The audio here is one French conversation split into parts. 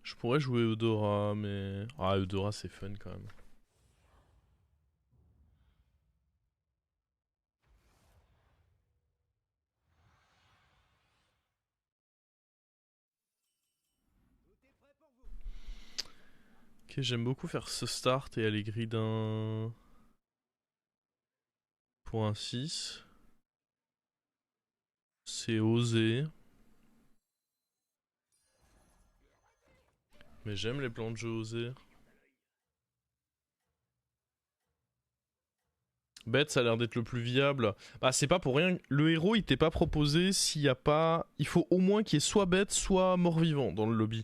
Je pourrais jouer Eudora, mais... Ah, Eudora, c'est fun quand même. Ok, j'aime beaucoup faire ce start et aller grid d'un... pour un 6. C'est osé. Mais j'aime les plans de jeu osés. Bête, ça a l'air d'être le plus viable. Bah, c'est pas pour rien. Le héros, il t'est pas proposé s'il y a pas. Il faut au moins qu'il y ait soit bête, soit mort-vivant dans le lobby.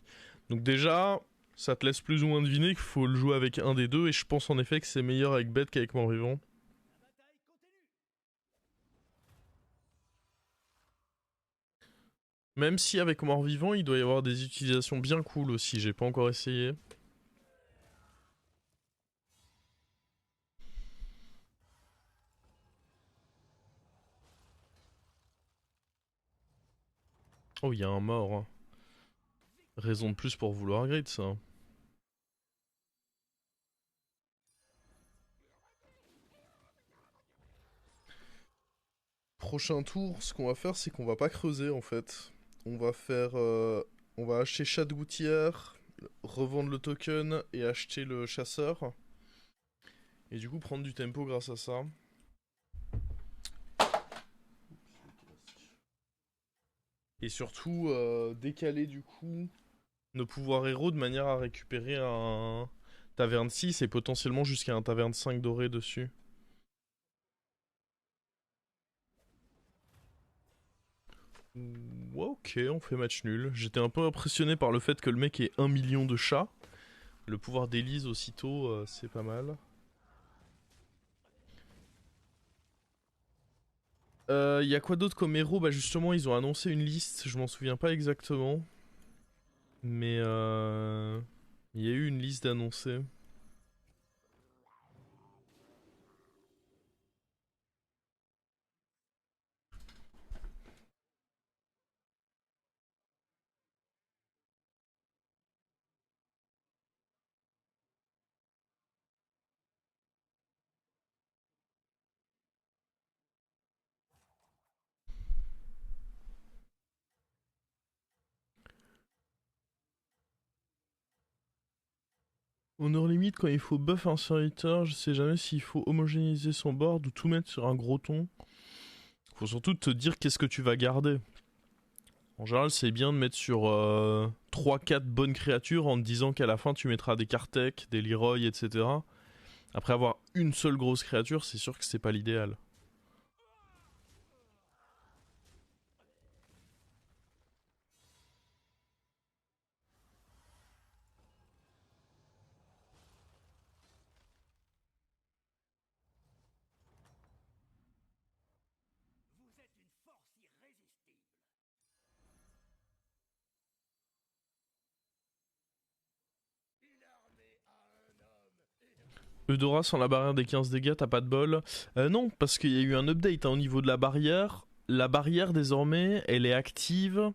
Donc, déjà, ça te laisse plus ou moins deviner qu'il faut le jouer avec un des deux. Et je pense en effet que c'est meilleur avec bête qu'avec mort-vivant. Même si avec mort-vivant, il doit y avoir des utilisations bien cool aussi. J'ai pas encore essayé. Oh, il y a un mort, hein. Raison de plus pour vouloir grid, ça. Prochain tour, ce qu'on va faire, c'est qu'on va pas creuser en fait. On va faire. On va acheter chat de gouttière, revendre le token et acheter le chasseur. Et du coup, prendre du tempo grâce à ça. Et surtout, décaler du coup nos pouvoirs héros de manière à récupérer un taverne 6 et potentiellement jusqu'à un taverne 5 doré dessus. Ouais, ok, on fait match nul. J'étais un peu impressionné par le fait que le mec ait 1 million de chats. Le pouvoir d'Élise aussitôt, c'est pas mal. Y a quoi d'autre comme héros? Bah justement, ils ont annoncé une liste, je m'en souviens pas exactement. Mais il y a eu une liste annoncée. Honor limite quand il faut buff un serviteur, je sais jamais s'il faut homogénéiser son board ou tout mettre sur un gros ton. Faut surtout te dire qu'est-ce que tu vas garder. En général, c'est bien de mettre sur 3-4 bonnes créatures en te disant qu'à la fin tu mettras des Kartek, des Leroy, etc. Après avoir une seule grosse créature, c'est sûr que c'est pas l'idéal. Eudora sans la barrière des 15 dégâts, t'as pas de bol. Non, parce qu'il y a eu un update hein, au niveau de la barrière. La barrière désormais, elle est active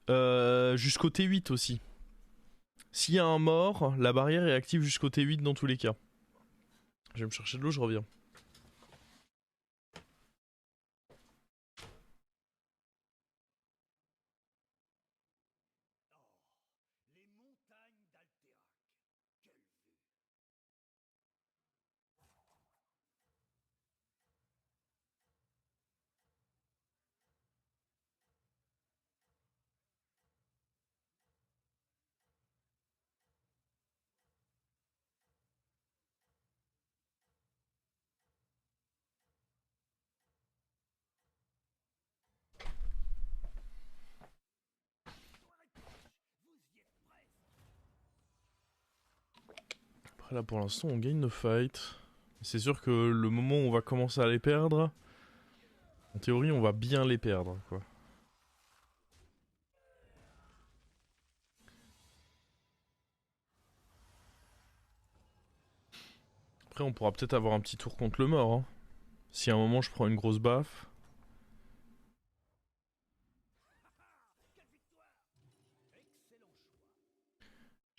jusqu'au T8 aussi. S'il y a un mort, la barrière est active jusqu'au T8 dans tous les cas. Je vais me chercher de l'eau, je reviens. Après là pour l'instant on gagne nos fights. C'est sûr que le moment où on va commencer à les perdre, en théorie on va bien les perdre quoi. Après on pourra peut-être avoir un petit tour contre le mort. Hein. Si à un moment je prends une grosse baffe.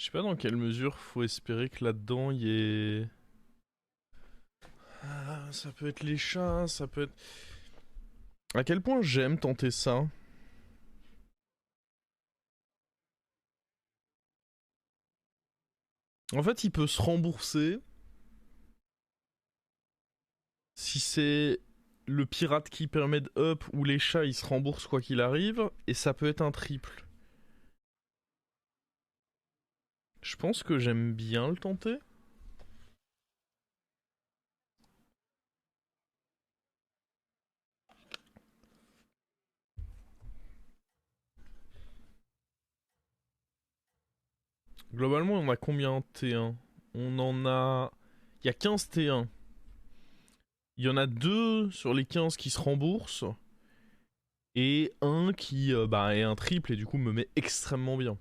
Je sais pas dans quelle mesure faut espérer que là-dedans il y ait... Ah, ça peut être les chats, ça peut être... À quel point j'aime tenter ça. En fait, il peut se rembourser si c'est le pirate qui permet de up ou les chats, ils se remboursent quoi qu'il arrive, et ça peut être un triple. Je pense que j'aime bien le tenter. Globalement, on a combien en T1? On en a... Il y a 15 T1. Il y en a 2 sur les 15 qui se remboursent. Et un qui est un triple et du coup me met extrêmement bien.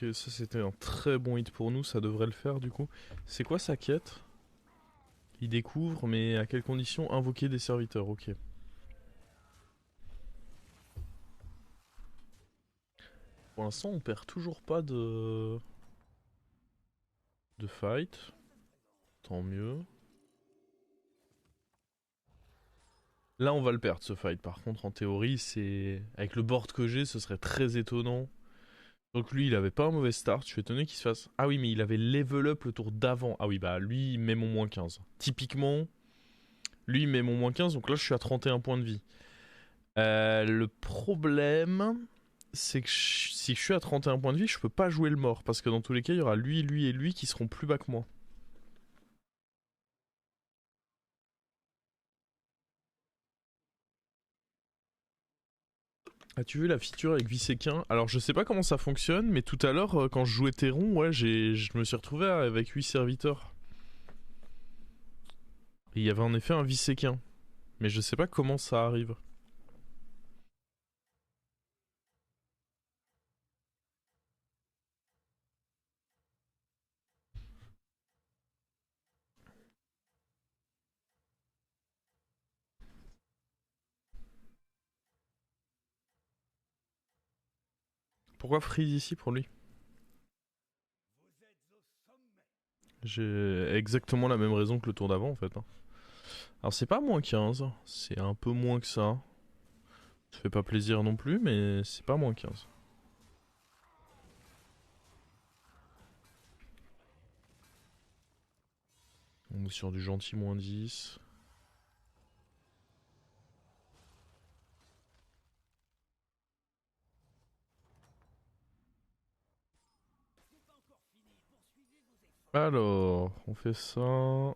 Ok, ça c'était un très bon hit pour nous, ça devrait le faire du coup. C'est quoi sa quête? Il découvre, mais à quelles conditions? Invoquer des serviteurs, ok. Pour l'instant, on perd toujours pas de fight. Tant mieux. Là, on va le perdre ce fight. Par contre, en théorie, c'est avec le board que j'ai, ce serait très étonnant. Donc lui, il avait pas un mauvais start. Je suis étonné qu'il se fasse. Ah oui, mais il avait level up le tour d'avant. Ah oui, bah lui, il met mon moins 15. Typiquement, lui, il met mon moins 15. Donc là, je suis à 31 points de vie. Le problème, c'est que si je suis à 31 points de vie, je peux pas jouer le mort. Parce que dans tous les cas, il y aura lui, lui et lui qui seront plus bas que moi. As-tu vu la feature avec Visequin? Alors je sais pas comment ça fonctionne, mais tout à l'heure, quand je jouais Terron, ouais, je me suis retrouvé avec 8 serviteurs. Et il y avait en effet un Visequin. Mais je sais pas comment ça arrive. Pourquoi freeze ici pour lui? J'ai exactement la même raison que le tour d'avant en fait, hein. Alors c'est pas moins 15, c'est un peu moins que ça. Ça fait pas plaisir non plus, mais c'est pas moins 15. On est sur du gentil moins 10. Alors, on fait ça.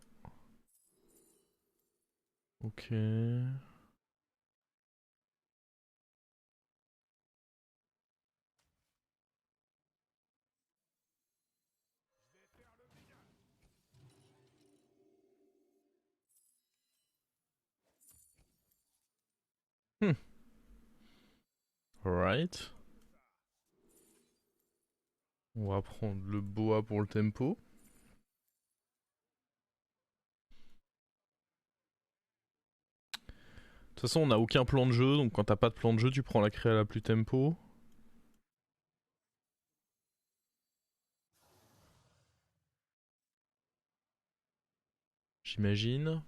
Ok. Hmm. Alright. On va prendre le boa pour le tempo. De toute façon, on n'a aucun plan de jeu, donc quand t'as pas de plan de jeu, tu prends la créa la plus tempo. J'imagine.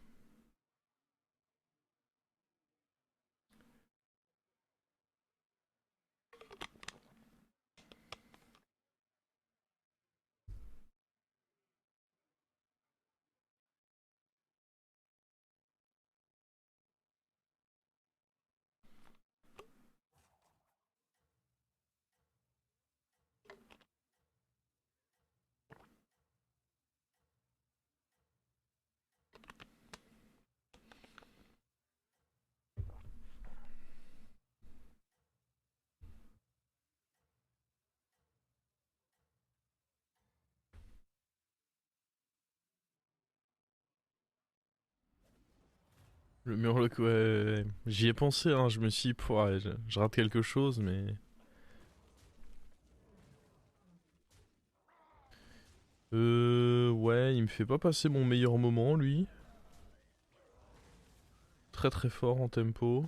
Le murloc, ouais. J'y ai pensé, hein. Je me suis dit, ouais, je rate quelque chose, mais. Ouais, il me fait pas passer mon meilleur moment, lui. Très très fort en tempo.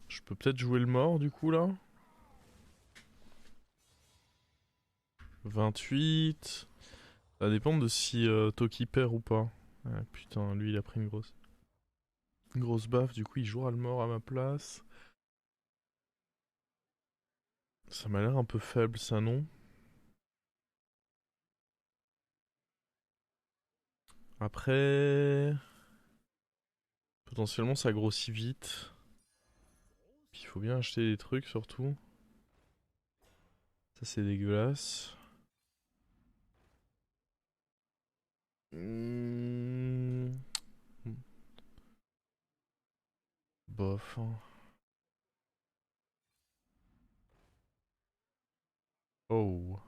Je peux peut-être jouer le mort, du coup, là. 28. Ça dépend de si Toki perd ou pas. Ah, putain, lui, il a pris une grosse baffe. Du coup, il jouera le mort à ma place. Ça m'a l'air un peu faible, ça, non? Après. Potentiellement, ça grossit vite. Puis il faut bien acheter des trucs, surtout. Ça, c'est dégueulasse. Hmm. Bof, hein. Oh.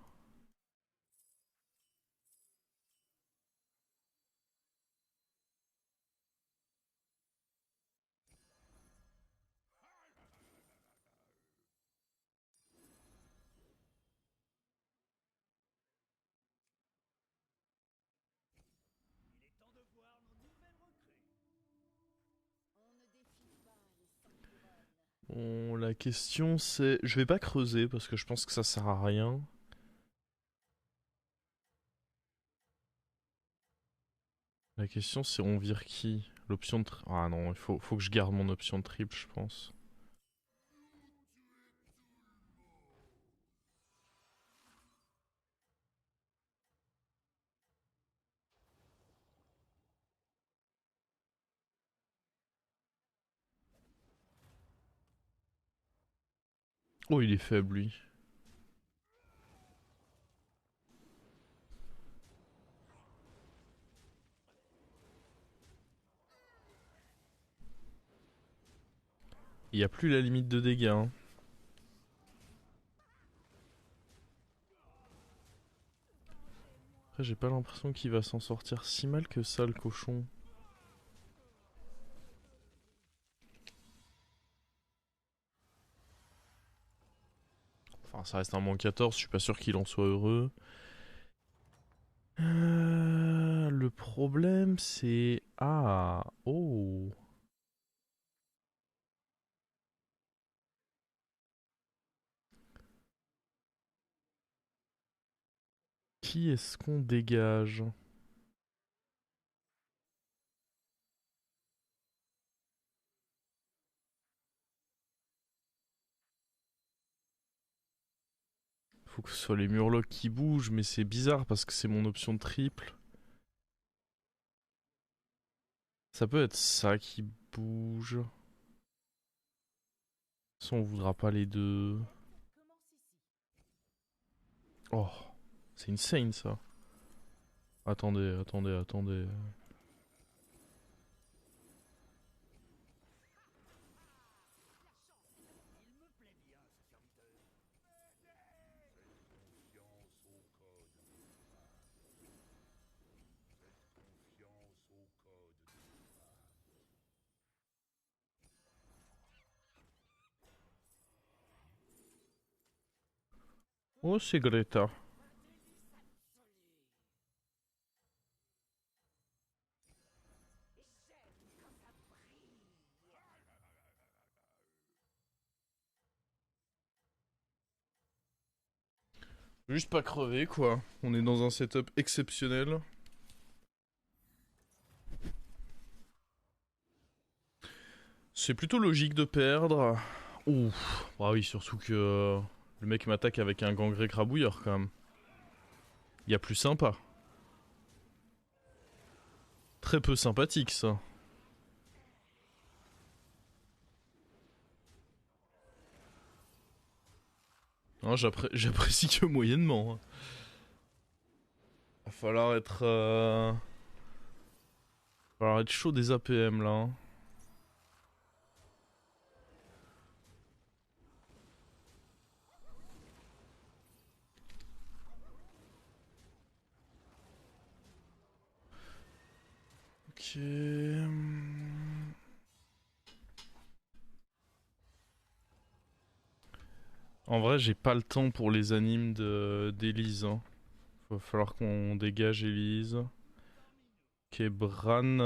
Bon, la question c'est. Je vais pas creuser parce que je pense que ça sert à rien. La question c'est on vire qui? L'option de. Ah non, faut que je garde mon option de triple, je pense. Oh, il est faible, lui. Il y a plus la limite de dégâts, hein. Après, j'ai pas l'impression qu'il va s'en sortir si mal que ça, le cochon. Enfin, ça reste un moins 14, je suis pas sûr qu'il en soit heureux. Le problème, c'est... Ah, oh. Qui est-ce qu'on dégage? Faut que ce soit les murlocs qui bougent, mais c'est bizarre parce que c'est mon option de triple. Ça peut être ça qui bouge. Ça, on voudra pas les deux. Oh, c'est insane ça. Attendez, attendez, attendez. Oh, c'est Greta. Juste pas crever quoi. On est dans un setup exceptionnel. C'est plutôt logique de perdre. Ouf. Bah oui, surtout que le mec m'attaque avec un gangré crabouilleur quand même. Y a plus sympa. Très peu sympathique ça. Hein, j'apprécie que moyennement, hein. Va falloir être... Va falloir être chaud des APM là, hein. Ok. En vrai, j'ai pas le temps pour les animes d'Elise. Hein. Va falloir qu'on dégage Elise. Ok, Bran.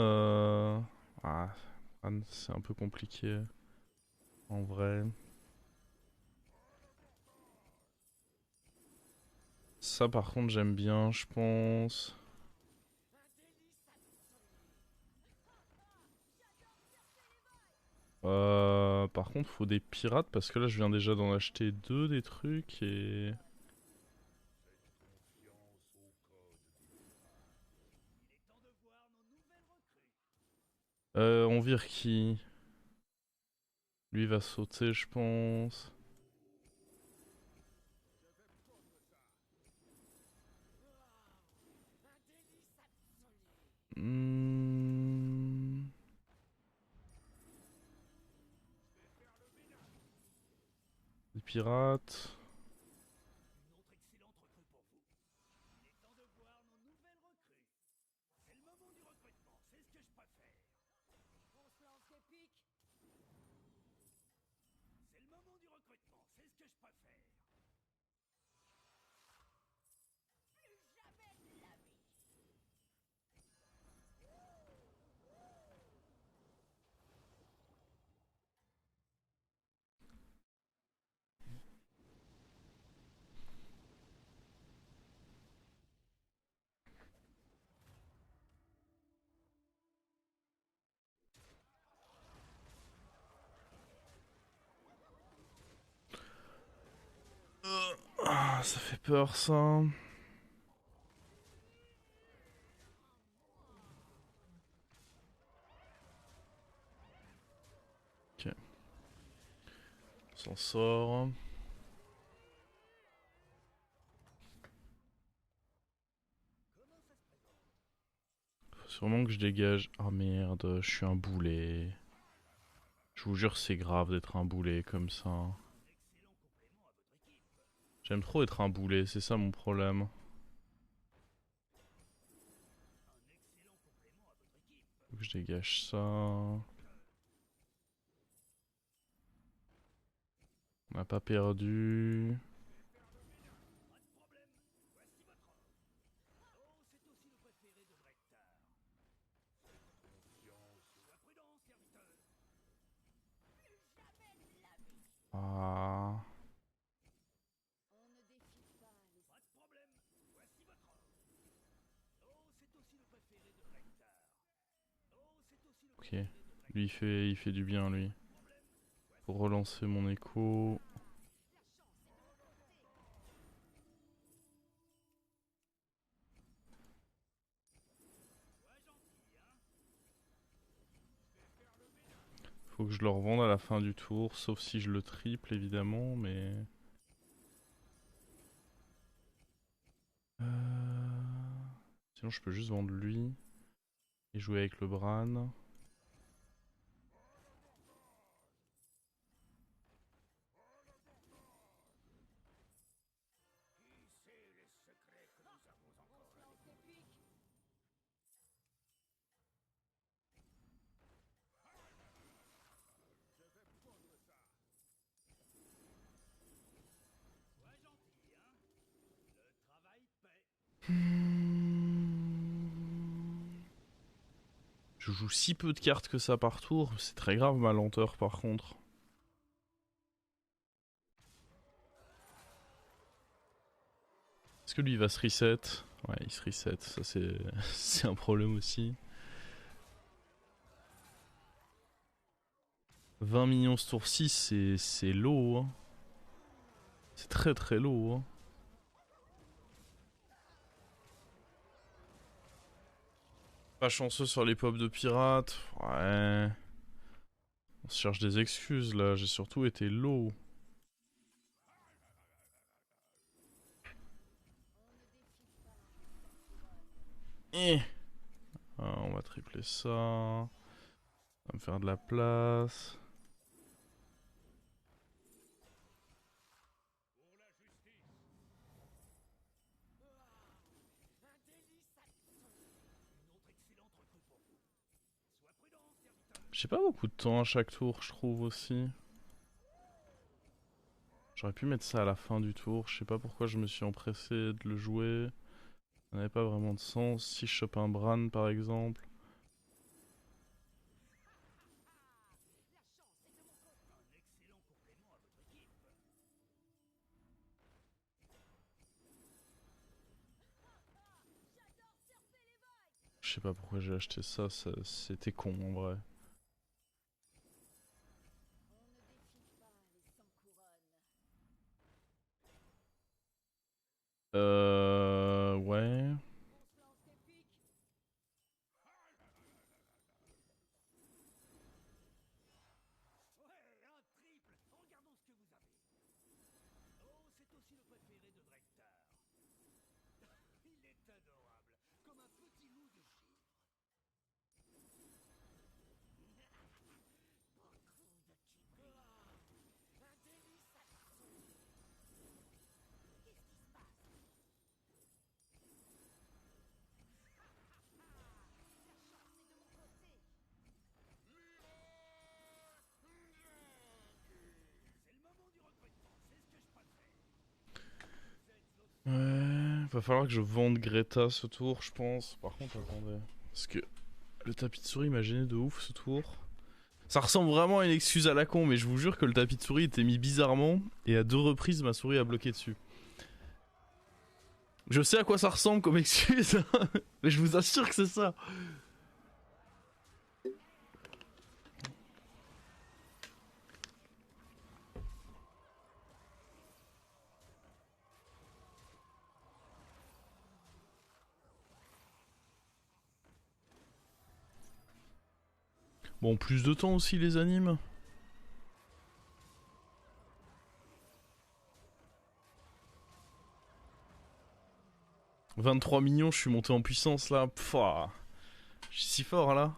Ah, Bran, c'est un peu compliqué. En vrai. Ça, par contre, j'aime bien, je pense. Par contre, faut des pirates parce que là, je viens déjà d'en acheter deux des trucs et. On vire qui? Lui va sauter, je pense. Hmm. Les pirates. Ah, ça fait peur ça. Ok, on s'en sort. Faut sûrement que je dégage. Ah merde, je suis un boulet. Je vous jure, c'est grave d'être un boulet comme ça. J'aime trop être un boulet, c'est ça mon problème. Faut que je dégage ça. On n'a pas perdu. Ah. Ok. Lui il fait du bien lui. Pour relancer mon écho. Faut que je le revende à la fin du tour, sauf si je le triple évidemment, mais. Sinon je peux juste vendre lui et jouer avec le Bran. Je joue si peu de cartes que ça par tour, c'est très grave ma lenteur par contre. Est-ce que lui il va se reset? Ouais, il se reset, ça c'est c'est un problème aussi. 20 millions ce tour-ci, c'est low. Hein. C'est très très low. Hein. Pas chanceux sur les pop de pirates. Ouais. On se cherche des excuses là, j'ai surtout été low. Eh. Ah, on va tripler ça. Ça va me faire de la place. J'ai pas beaucoup de temps à chaque tour, je trouve aussi. J'aurais pu mettre ça à la fin du tour, je sais pas pourquoi je me suis empressé de le jouer. Ça n'avait pas vraiment de sens. Si je chope un Bran par exemple. Je sais pas pourquoi j'ai acheté ça, c'était con en vrai. Ouais. Ouais, va falloir que je vende Greta ce tour, je pense. Par contre, attendez. Parce que le tapis de souris m'a gêné de ouf ce tour. Ça ressemble vraiment à une excuse à la con, mais je vous jure que le tapis de souris était mis bizarrement et à 2 reprises ma souris a bloqué dessus. Je sais à quoi ça ressemble comme excuse, mais je vous assure que c'est ça. Bon, plus de temps aussi les animes. « 23 millions, je suis monté en puissance là. Pfff. Je suis si fort là.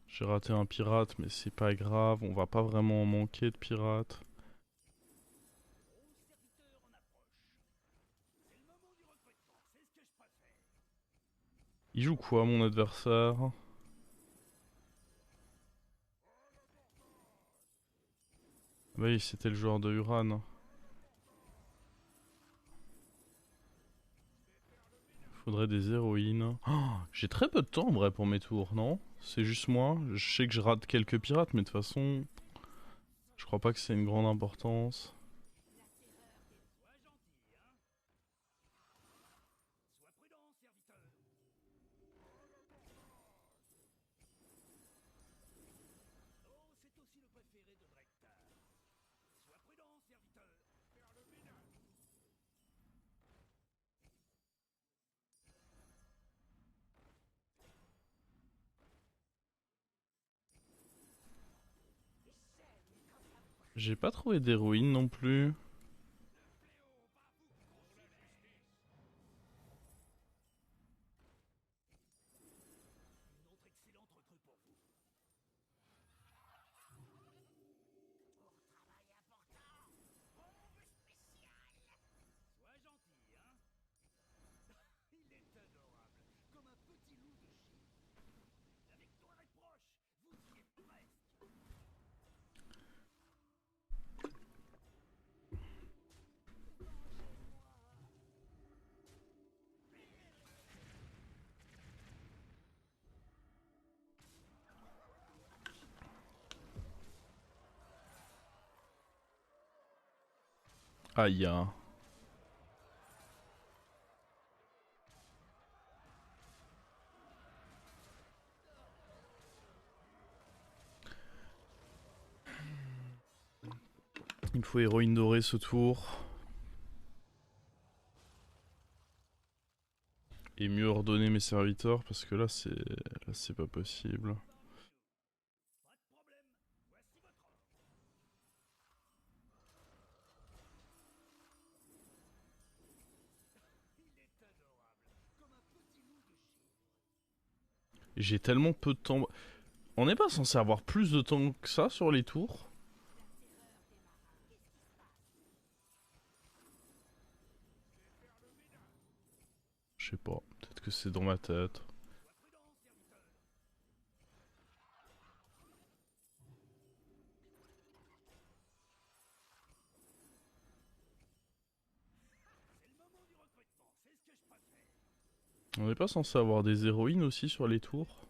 J'ai raté un pirate, mais c'est pas grave. On va pas vraiment en manquer de pirates. Il joue quoi mon adversaire? Oui, c'était le joueur de Uran. Faudrait des héroïnes. Oh, j'ai très peu de temps en vrai pour mes tours, non? C'est juste moi. Je sais que je rate quelques pirates, mais de toute façon, je crois pas que c'est une grande importance. J'ai pas trouvé d'héroïne non plus. Aïe. Il me faut héroïne dorée ce tour. Et mieux ordonner mes serviteurs parce que là c'est pas possible. J'ai tellement peu de temps. On n'est pas censé avoir plus de temps que ça sur les tours. Je sais pas, peut-être que c'est dans ma tête. On n'est pas censé avoir des héroïnes aussi sur les tours?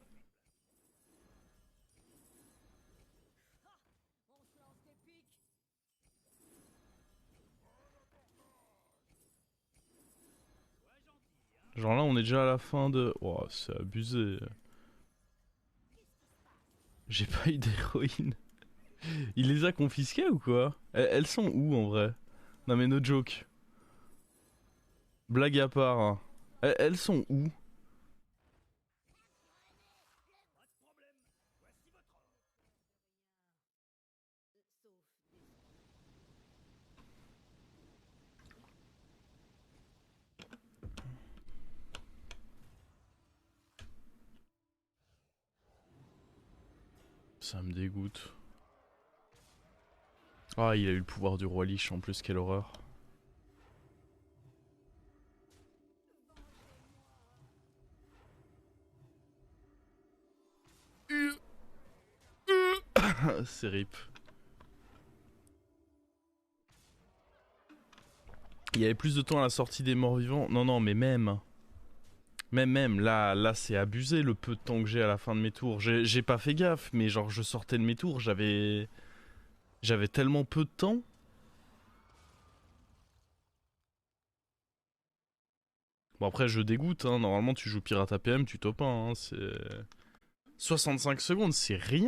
Genre là on est déjà à la fin de... Oh c'est abusé. J'ai pas eu d'héroïne. Il les a confisquées ou quoi? Elles sont où en vrai? Non mais no joke. Blague à part. Hein. Elles sont où? Ça me dégoûte. Ah, il a eu le pouvoir du roi Lich en plus, quelle horreur. C'est rip. Il y avait plus de temps à la sortie des morts vivants. Non, non, mais même. Même, là c'est abusé le peu de temps que j'ai à la fin de mes tours. J'ai pas fait gaffe, mais genre je sortais de mes tours, j'avais tellement peu de temps. Bon après je dégoûte, hein. Normalement tu joues pirate APM, tu top 1, hein. C'est 65 secondes, c'est rien.